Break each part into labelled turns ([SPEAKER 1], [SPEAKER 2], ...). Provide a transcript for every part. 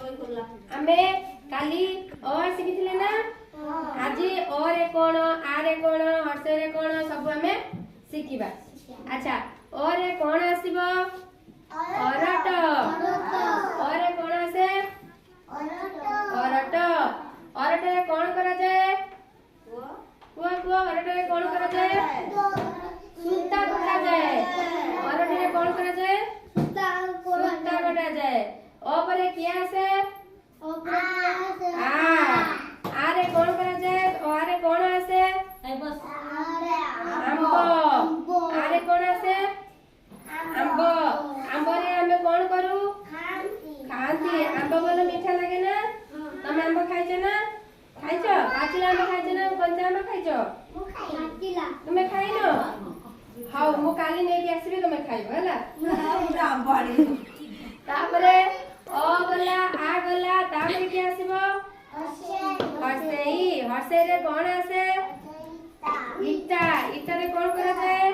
[SPEAKER 1] आमे काली अ शिखिथिले ना आज अ रे कोन आ रे कोन हर्ष रे कोन सब आमे शिखिबा। अच्छा अ रे कोन आसीबो अरट अ रे कोन आसे अरट अरट रे कोन करा जाए कुआ कुआ अरट रे कोन करा जाए सूता कटा जाए अरट रे कोन करा जाए सूता कटा जाए। अ परे किया आसे आ रे कोन करा जाए आ रे कोन आसे आंबो आ रे कोन आसे आंबो आंबो रे हमें कोन करू खांती आंबो बोलो मीठा लगे ना तमे आंबो खाइछ ना खाइछ पाचिला आंबो खाइछ ना कंचा आंबो खाइछ तुमे खाइनो हाउ मु काली नै के आसीबे तुमे खाइबो हला आंबो आडी तापरे अ गला आ गला तापरे के आसीबो हर्षेई हर्षे रे कोन आसे इटा इटा रे कोन करा जाए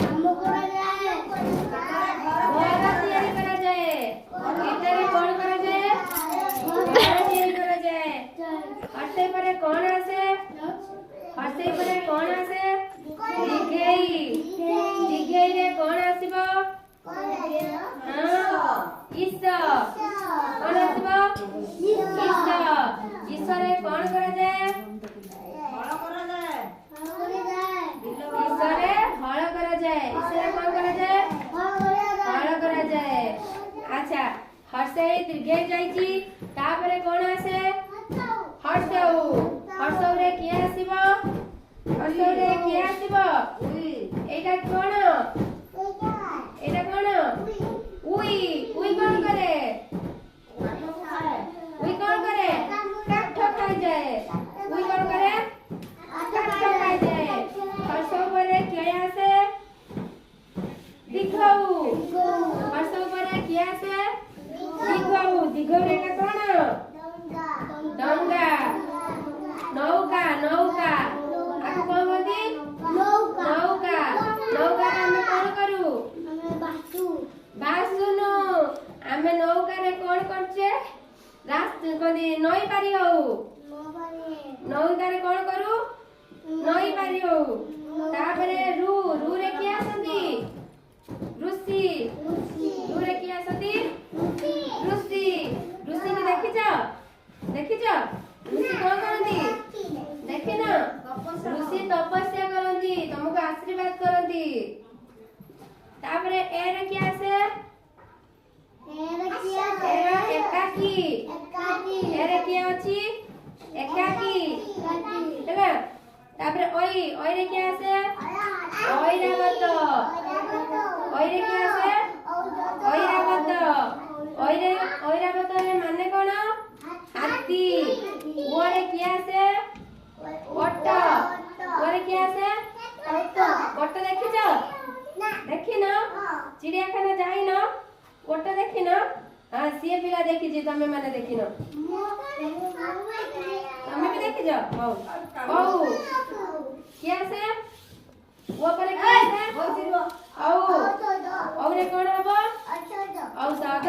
[SPEAKER 1] आंबो करा जाए घर तैयारी करा जाए इटा रे कोन करा जाए घर तैयारी करा जाए। हर्षे परे कोन आसे हर्षे परे कोन आसे दिघेई दिघेई रे कोन आसीबो इस कोन आसीबो इस रे कोन करा जाए हळ करा जाए इस रे हळ करा जाए इस रे कोन करा जाए हळ करा जाए। अच्छा हर्षे दीर्घे जाईची तापरे कोन आसे हर्षौ हर्षौ रे के आसीबो हर्षौ रे के आसीबो एटा कोन एटा कोन उई उई कोन करे उई कोन करे काठ खाई जाए उई कोन करे काठ खाई जाए। हर्षौ परे के आसे दिघौ हर्षौ परे के आसे दिघौ दिघौ रे का कोन डंगा नौका नौका आको कोन बोलती नौका नौका रे हमें कोन करू बासुनु आमे नौका रे कोन करछे रास्ता कोनी नई पारी हो नौका रे कोन करू नई पारी हो। तापरे रु रु रे के आसंती ऋषि रु रे के आसंती ऋषि ऋषि के देखिछ ऋषि कोन करंती देखिन ऋषि तपस्या करंती तुमको आशीर्वाद करंती। तापरे ए रे के आसे एकाकी एरे के अछि एकाकी हैना। तापरे ओई ओई रे के आसे ओइरावत ओई रे के आसे ओइरावत ओइरावत रे माने कोन हाथी ओरे के आसे ओट ओरे के आसे ओट देखिछ देखिन चिड़ियाखाना जाइन ओट देखिन हाँ सी पिला देखी तमे माने देखिन तमे भी देखिछ हौ हौ किया से वो परे किया से हौ औ रे कोन हबो औषध